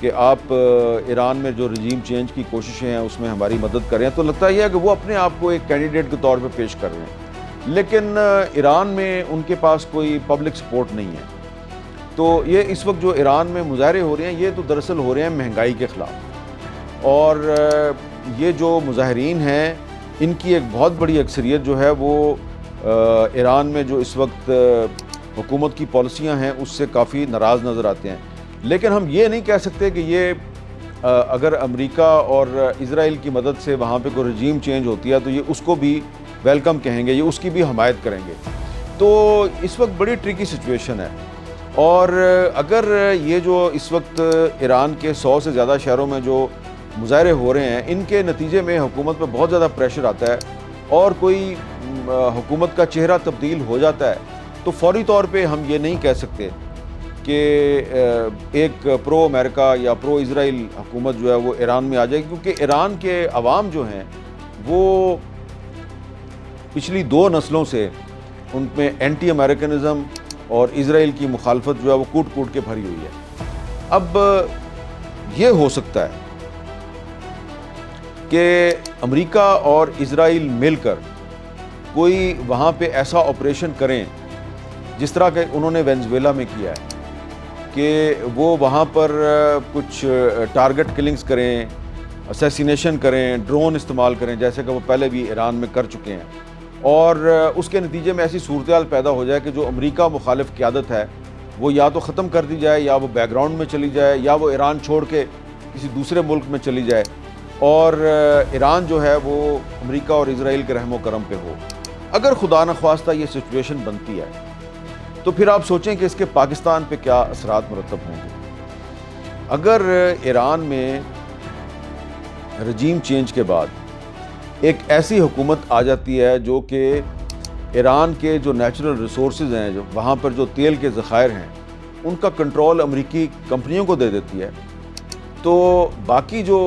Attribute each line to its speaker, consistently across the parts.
Speaker 1: کہ آپ ایران میں جو رجیم چینج کی کوششیں ہیں اس میں ہماری مدد کر رہے ہیں، تو لگتا یہ ہے کہ وہ اپنے آپ کو ایک کینڈیڈیٹ کے طور پہ پیش کر رہے ہیں، لیکن ایران میں ان کے پاس کوئی پبلک سپورٹ نہیں ہے۔ تو یہ اس وقت جو ایران میں مظاہرے ہو رہے ہیں یہ تو دراصل ہو رہے ہیں مہنگائی کے خلاف، اور یہ جو مظاہرین ہیں ان کی ایک بہت بڑی اکثریت جو ہے وہ ایران میں جو اس وقت حکومت کی پالیسیاں ہیں اس سے کافی ناراض نظر آتے ہیں۔ لیکن ہم یہ نہیں کہہ سکتے کہ یہ اگر امریکہ اور اسرائیل کی مدد سے وہاں پہ کوئی رجیم چینج ہوتی ہے تو یہ اس کو بھی ویلکم کہیں گے، یہ اس کی بھی حمایت کریں گے۔ تو اس وقت بڑی ٹرکی سچویشن ہے، اور اگر یہ جو اس وقت ایران کے 100 سے زیادہ شہروں میں جو مظاہرے ہو رہے ہیں ان کے نتیجے میں حکومت پہ بہت زیادہ پریشر آتا ہے اور کوئی حکومت کا چہرہ تبدیل ہو جاتا ہے، تو فوری طور پہ ہم یہ نہیں کہہ سکتے کہ ایک پرو امریکہ یا پرو اسرائیل حکومت جو ہے وہ ایران میں آ جائے گی، کیونکہ ایران کے عوام جو ہیں وہ پچھلی 2 نسلوں سے ان میں اینٹی امریکنزم اور اسرائیل کی مخالفت جو ہے وہ کوٹ کوٹ کے بھری ہوئی ہے۔ اب یہ ہو سکتا ہے کہ امریکہ اور اسرائیل مل کر کوئی وہاں پہ ایسا آپریشن کریں جس طرح کہ انہوں نے وینزویلا میں کیا ہے، کہ وہ وہاں پر کچھ ٹارگٹ کلنگز کریں، اسیسینیشن کریں، ڈرون استعمال کریں، جیسے کہ وہ پہلے بھی ایران میں کر چکے ہیں، اور اس کے نتیجے میں ایسی صورتحال پیدا ہو جائے کہ جو امریکہ مخالف قیادت ہے وہ یا تو ختم کر دی جائے، یا وہ بیک گراؤنڈ میں چلی جائے، یا وہ ایران چھوڑ کے کسی دوسرے ملک میں چلی جائے، اور ایران جو ہے وہ امریکہ اور اسرائیل کے رحم و کرم پہ ہو۔ اگر خدا نخواستہ یہ سچویشن بنتی ہے تو پھر آپ سوچیں کہ اس کے پاکستان پہ کیا اثرات مرتب ہوں گے۔ اگر ایران میں رجیم چینج کے بعد ایک ایسی حکومت آ جاتی ہے جو کہ ایران کے جو نیچرل ریسورسز ہیں، جو وہاں پر جو تیل کے ذخائر ہیں، ان کا کنٹرول امریکی کمپنیوں کو دے دیتی ہے، تو باقی جو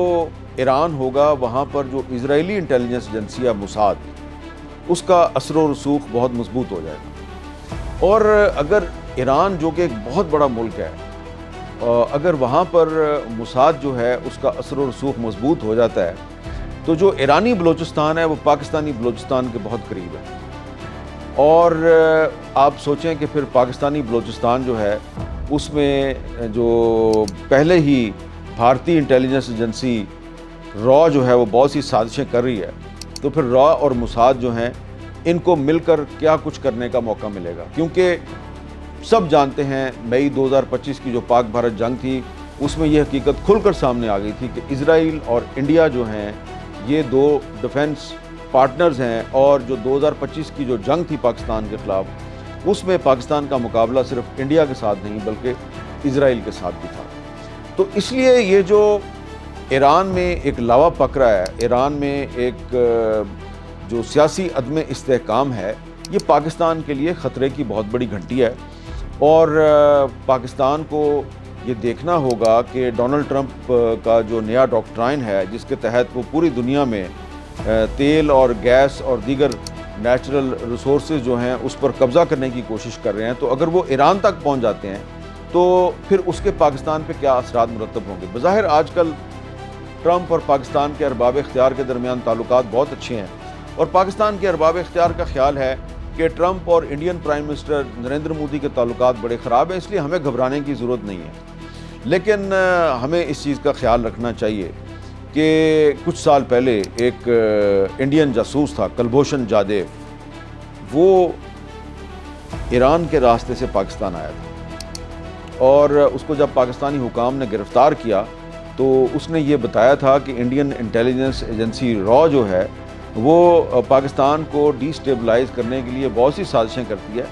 Speaker 1: ایران ہوگا وہاں پر جو اسرائیلی انٹیلیجنس ایجنسی ہے موساد، اس کا اثر و رسوخ بہت مضبوط ہو جائے گا۔ اور اگر ایران جو کہ ایک بہت بڑا ملک ہے، اگر وہاں پر موساد جو ہے اس کا اثر و رسوخ مضبوط ہو جاتا ہے تو جو ایرانی بلوچستان ہے وہ پاکستانی بلوچستان کے بہت قریب ہے، اور آپ سوچیں کہ پھر پاکستانی بلوچستان جو ہے اس میں جو پہلے ہی بھارتی انٹیلیجنس ایجنسی را جو ہے وہ بہت سی سازشیں کر رہی ہے، تو پھر را اور موساد جو ہیں ان کو مل کر کیا کچھ کرنے کا موقع ملے گا، کیونکہ سب جانتے ہیں مئی 2025 کی جو پاک بھارت جنگ تھی اس میں یہ حقیقت کھل کر سامنے آ گئی تھی کہ اسرائیل اور انڈیا جو ہیں یہ 2 ڈیفنس پارٹنرز ہیں، اور جو 2025 کی جو جنگ تھی پاکستان کے خلاف اس میں پاکستان کا مقابلہ صرف انڈیا کے ساتھ نہیں بلکہ اسرائیل کے ساتھ بھی تھا۔ تو اس لیے یہ جو ایران میں ایک لاوا پک رہا ہے، ایران میں ایک جو سیاسی عدم استحکام ہے، یہ پاکستان کے لیے خطرے کی بہت بڑی گھنٹی ہے، اور پاکستان کو یہ دیکھنا ہوگا کہ ڈونلڈ ٹرمپ کا جو نیا ڈاکٹرائن ہے جس کے تحت وہ پوری دنیا میں تیل اور گیس اور دیگر نیچرل ریسورسز جو ہیں اس پر قبضہ کرنے کی کوشش کر رہے ہیں، تو اگر وہ ایران تک پہنچ جاتے ہیں تو پھر اس کے پاکستان پہ کیا اثرات مرتب ہوں گے۔ بظاہر آج کل ٹرمپ اور پاکستان کے ارباب اختیار کے درمیان تعلقات بہت اچھے ہیں، اور پاکستان کے ارباب اختیار کا خیال ہے کہ ٹرمپ اور Indian prime minister Narendra Modi کے تعلقات بڑے خراب ہیں، اس لیے ہمیں گھبرانے کی ضرورت نہیں ہے۔ لیکن ہمیں اس چیز کا خیال رکھنا چاہیے کہ کچھ سال پہلے ایک انڈین جاسوس تھا کلبھوشن جادیو، وہ ایران کے راستے سے پاکستان آیا تھا، اور اس کو جب پاکستانی حکام نے گرفتار کیا تو اس نے یہ بتایا تھا کہ انڈین انٹیلیجنس ایجنسی را جو ہے وہ پاکستان کو ڈی سٹیبلائز کرنے کے لیے بہت سی سازشیں کرتی ہے،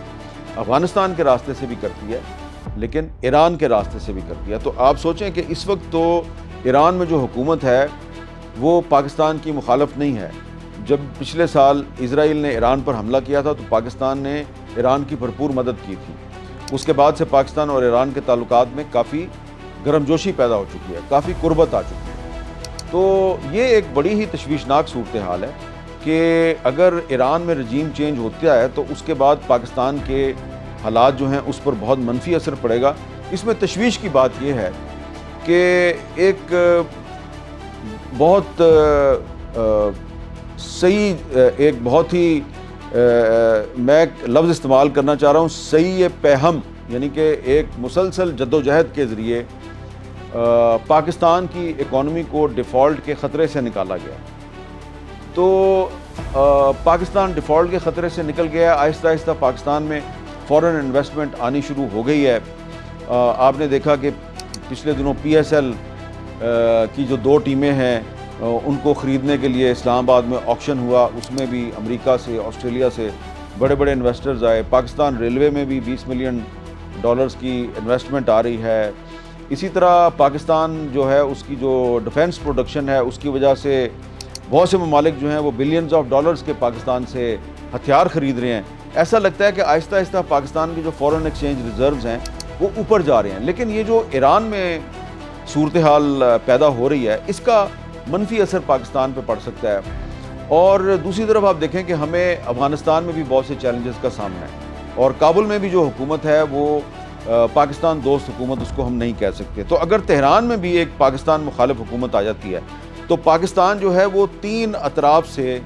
Speaker 1: افغانستان کے راستے سے بھی کرتی ہے لیکن ایران کے راستے سے بھی کرتی ہے۔ تو آپ سوچیں کہ اس وقت تو ایران میں جو حکومت ہے وہ پاکستان کی مخالف نہیں ہے۔ جب پچھلے سال اسرائیل نے ایران پر حملہ کیا تھا تو پاکستان نے ایران کی بھرپور مدد کی تھی، اس کے بعد سے پاکستان اور ایران کے تعلقات میں کافی گرم جوشی پیدا ہو چکی ہے، کافی قربت آ چکی ہے۔ تو یہ ایک بڑی ہی تشویشناک صورتحال ہے کہ اگر ایران میں رجیم چینج ہوتا ہے تو اس کے بعد پاکستان کے حالات جو ہیں اس پر بہت منفی اثر پڑے گا۔ اس میں تشویش کی بات یہ ہے کہ ایک بہت صحیح، ایک بہت ہی میں ایک لفظ استعمال کرنا چاہ رہا ہوں، صحیح پیہم، یعنی کہ ایک مسلسل جدوجہد کے ذریعے پاکستان کی اکانومی کو ڈیفالٹ کے خطرے سے نکالا گیا۔ تو پاکستان ڈیفالٹ کے خطرے سے نکل گیا، آہستہ آہستہ پاکستان میں فورن انویسٹمنٹ آنی شروع ہو گئی ہے۔ آپ نے دیکھا کہ پچھلے دنوں پی ایس ایل کی جو 2 ٹیمیں ہیں ان کو خریدنے کے لیے اسلام آباد میں آکشن ہوا، اس میں بھی امریکہ سے، آسٹریلیا سے بڑے بڑے انویسٹرز آئے۔ پاکستان ریلوے میں بھی $20 ملین کی انویسٹمنٹ آ رہی ہے۔ اسی طرح پاکستان جو ہے اس کی جو ڈیفنس پروڈکشن ہے اس کی وجہ سے بہت سے ممالک جو ہیں وہ بلینز آف ڈالرز کے پاکستان سے ہتھیار خرید رہے ہیں۔ ایسا لگتا ہے کہ آہستہ آہستہ پاکستان کی جو فورن ایکسچینج ریزروز ہیں وہ اوپر جا رہے ہیں، لیکن یہ جو ایران میں صورتحال پیدا ہو رہی ہے اس کا منفی اثر پاکستان پہ پڑ سکتا ہے۔ اور دوسری طرف آپ دیکھیں کہ ہمیں افغانستان میں بھی بہت سے چیلنجز کا سامنا ہے، اور کابل میں بھی جو حکومت ہے وہ پاکستان دوست حکومت اس کو ہم نہیں کہہ سکتے۔ تو اگر تہران میں بھی ایک پاکستان مخالف حکومت آ جاتی ہے تو پاکستان جو ہے وہ 3 اطراف سے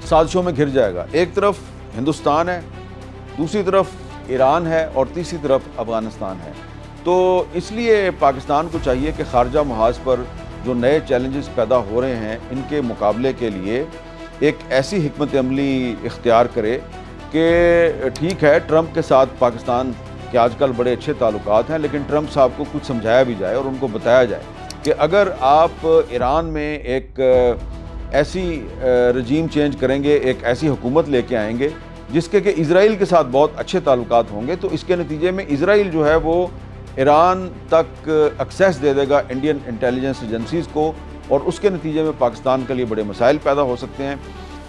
Speaker 1: سازشوں میں گھر جائے گا۔ ایک طرف ہندوستان ہے، دوسری طرف ایران ہے، اور تیسری طرف افغانستان ہے۔ تو اس لیے پاکستان کو چاہیے کہ خارجہ محاذ پر جو نئے چیلنجز پیدا ہو رہے ہیں ان کے مقابلے کے لیے ایک ایسی حکمت عملی اختیار کرے کہ ٹھیک ہے ٹرمپ کے ساتھ پاکستان کے آج کل بڑے اچھے تعلقات ہیں، لیکن ٹرمپ صاحب کو کچھ سمجھایا بھی جائے اور ان کو بتایا جائے کہ اگر آپ ایران میں ایک ایسی رجیم چینج کریں گے، ایک ایسی حکومت لے کے آئیں گے جس کے کہ اسرائیل کے ساتھ بہت اچھے تعلقات ہوں گے، تو اس کے نتیجے میں اسرائیل جو ہے وہ ایران تک ایکسیس دے دے گا انڈین انٹیلیجنس ایجنسیز کو، اور اس کے نتیجے میں پاکستان کے لیے بڑے مسائل پیدا ہو سکتے ہیں۔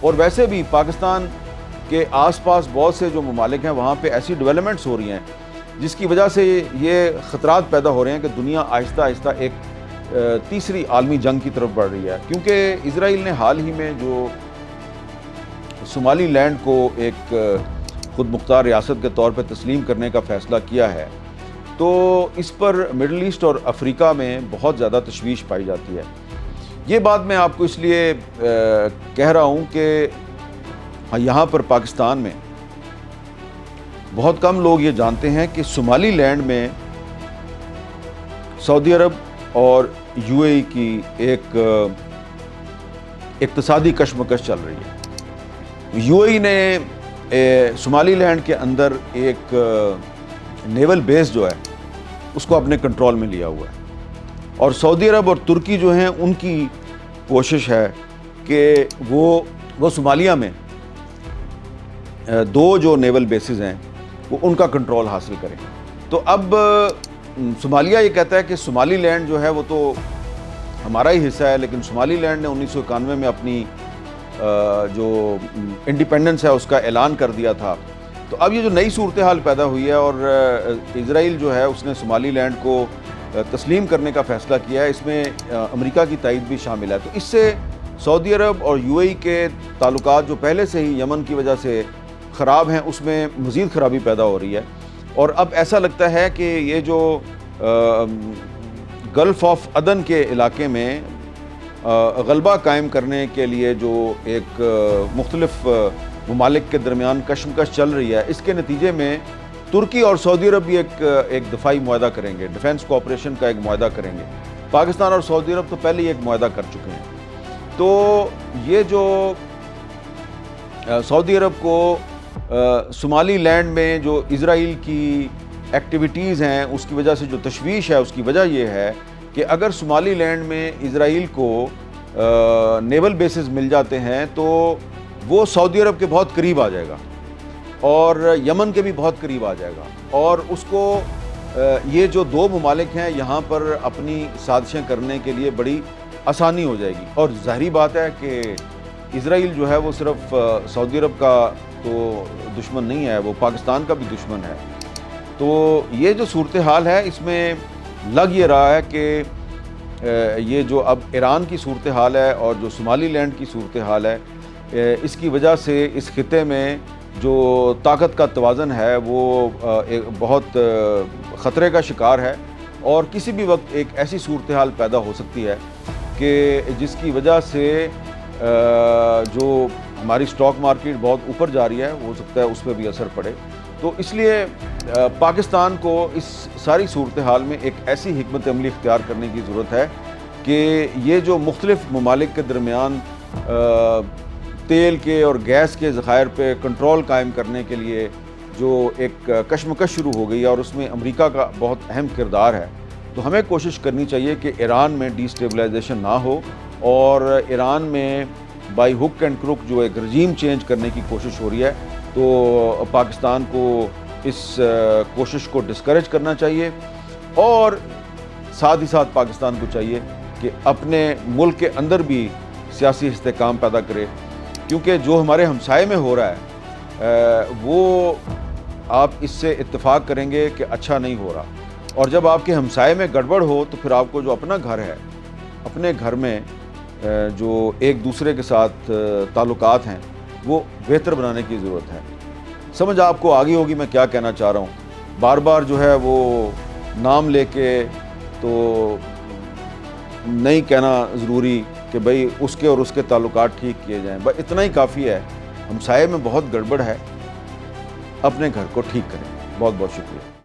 Speaker 1: اور ویسے بھی پاکستان کے آس پاس بہت سے جو ممالک ہیں وہاں پہ ایسی ڈیولپمنٹس ہو رہی ہیں جس کی وجہ سے یہ خطرات پیدا ہو رہے ہیں کہ دنیا آہستہ آہستہ ایک تیسری عالمی جنگ کی طرف بڑھ رہی ہے، کیونکہ اسرائیل نے حال ہی میں جو صومالی لینڈ کو ایک خود مختار ریاست کے طور پہ تسلیم کرنے کا فیصلہ کیا ہے، تو اس پر مڈل ایسٹ اور افریقہ میں بہت زیادہ تشویش پائی جاتی ہے۔ یہ بات میں آپ کو اس لیے کہہ رہا ہوں کہ یہاں پر پاکستان میں بہت کم لوگ یہ جانتے ہیں کہ صومالی لینڈ میں سعودی عرب اور یو اے ای کی ایک اقتصادی کشمکش چل رہی ہے۔ یو اے ای نے صومالی لینڈ کے اندر ایک نیول بیس جو ہے اس کو اپنے کنٹرول میں لیا ہوا ہے، اور سعودی عرب اور ترکی جو ہیں ان کی کوشش ہے کہ وہ صومالیہ میں 2 جو نیول بیسز ہیں وہ ان کا کنٹرول حاصل کریں۔ تو اب صومالیہ یہ کہتا ہے کہ صومالی لینڈ جو ہے وہ تو ہمارا ہی حصہ ہے، لیکن صومالی لینڈ نے 1991 میں اپنی جو انڈیپینڈنس ہے اس کا اعلان کر دیا تھا۔ تو اب یہ جو نئی صورتحال پیدا ہوئی ہے اور اسرائیل جو ہے اس نے صومالی لینڈ کو تسلیم کرنے کا فیصلہ کیا ہے، اس میں امریکہ کی تائید بھی شامل ہے۔ تو اس سے سعودی عرب اور یو اے ای کے تعلقات جو پہلے سے ہی یمن کی وجہ سے خراب ہیں اس میں مزید خرابی پیدا ہو رہی ہے، اور اب ایسا لگتا ہے کہ یہ جو گلف آف عدن کے علاقے میں غلبہ قائم کرنے کے لیے جو ایک مختلف ممالک کے درمیان کشمکش چل رہی ہے، اس کے نتیجے میں ترکی اور سعودی عرب بھی ایک دفاعی معاہدہ کریں گے، ڈیفنس کوآپریشن کا ایک معاہدہ کریں گے۔ پاکستان اور سعودی عرب تو پہلے ہی ایک معاہدہ کر چکے ہیں۔ تو یہ جو سعودی عرب کو صومالی لینڈ میں جو اسرائیل کی ایکٹیویٹیز ہیں اس کی وجہ سے جو تشویش ہے، اس کی وجہ یہ ہے کہ اگر صومالی لینڈ میں اسرائیل کو نیول بیسز مل جاتے ہیں تو وہ سعودی عرب کے بہت قریب آ جائے گا اور یمن کے بھی بہت قریب آ جائے گا، اور اس کو یہ جو 2 ممالک ہیں یہاں پر اپنی سازشیں کرنے کے لیے بڑی آسانی ہو جائے گی۔ اور ظاہری بات ہے کہ اسرائیل جو ہے وہ صرف سعودی عرب کا تو دشمن نہیں ہے، وہ پاکستان کا بھی دشمن ہے۔ تو یہ جو صورتحال ہے اس میں لگ یہ رہا ہے کہ یہ جو اب ایران کی صورتحال ہے اور جو صومالی لینڈ کی صورتحال ہے، اس کی وجہ سے اس خطے میں جو طاقت کا توازن ہے وہ بہت خطرے کا شکار ہے، اور کسی بھی وقت ایک ایسی صورتحال پیدا ہو سکتی ہے کہ جس کی وجہ سے جو ہماری سٹاک مارکیٹ بہت اوپر جا رہی ہے ہو سکتا ہے اس پہ بھی اثر پڑے. تو اس لیے پاکستان کو اس ساری صورتحال میں ایک ایسی حکمت عملی اختیار کرنے کی ضرورت ہے کہ یہ جو مختلف ممالک کے درمیان تیل کے اور گیس کے ذخائر پہ کنٹرول قائم کرنے کے لیے جو ایک کشمکش شروع ہو گئی ہے اور اس میں امریکہ کا بہت اہم کردار ہے، تو ہمیں کوشش کرنی چاہیے کہ ایران میں ڈی اسٹیبلائزیشن نہ ہو اور ایران میں بائی ہک اینڈ کروک جو ایک رجیم چینج کرنے کی کوشش ہو رہی ہے تو پاکستان کو اس کوشش کو ڈسکریج کرنا چاہیے اور ساتھ ہی ساتھ پاکستان کو چاہیے کہ اپنے ملک کے اندر بھی سیاسی استحکام پیدا کرے، کیونکہ جو ہمارے ہمسائے میں ہو رہا ہے وہ آپ اس سے اتفاق کریں گے کہ اچھا نہیں ہو رہا، اور جب آپ کے ہمسائے میں گڑبڑ ہو تو پھر آپ کو جو اپنا گھر ہے، اپنے گھر میں جو ایک دوسرے کے ساتھ تعلقات ہیں وہ بہتر بنانے کی ضرورت ہے. سمجھ آپ کو آگی ہوگی میں کیا کہنا چاہ رہا ہوں. بار بار جو ہے وہ نام لے کے تو نہیں کہنا ضروری کہ بھئی اس کے اور اس کے تعلقات ٹھیک کیے جائیں، بس اتنا ہی کافی ہے. ہمسائے میں بہت گڑبڑ ہے، اپنے گھر کو ٹھیک کریں. بہت بہت شکریہ.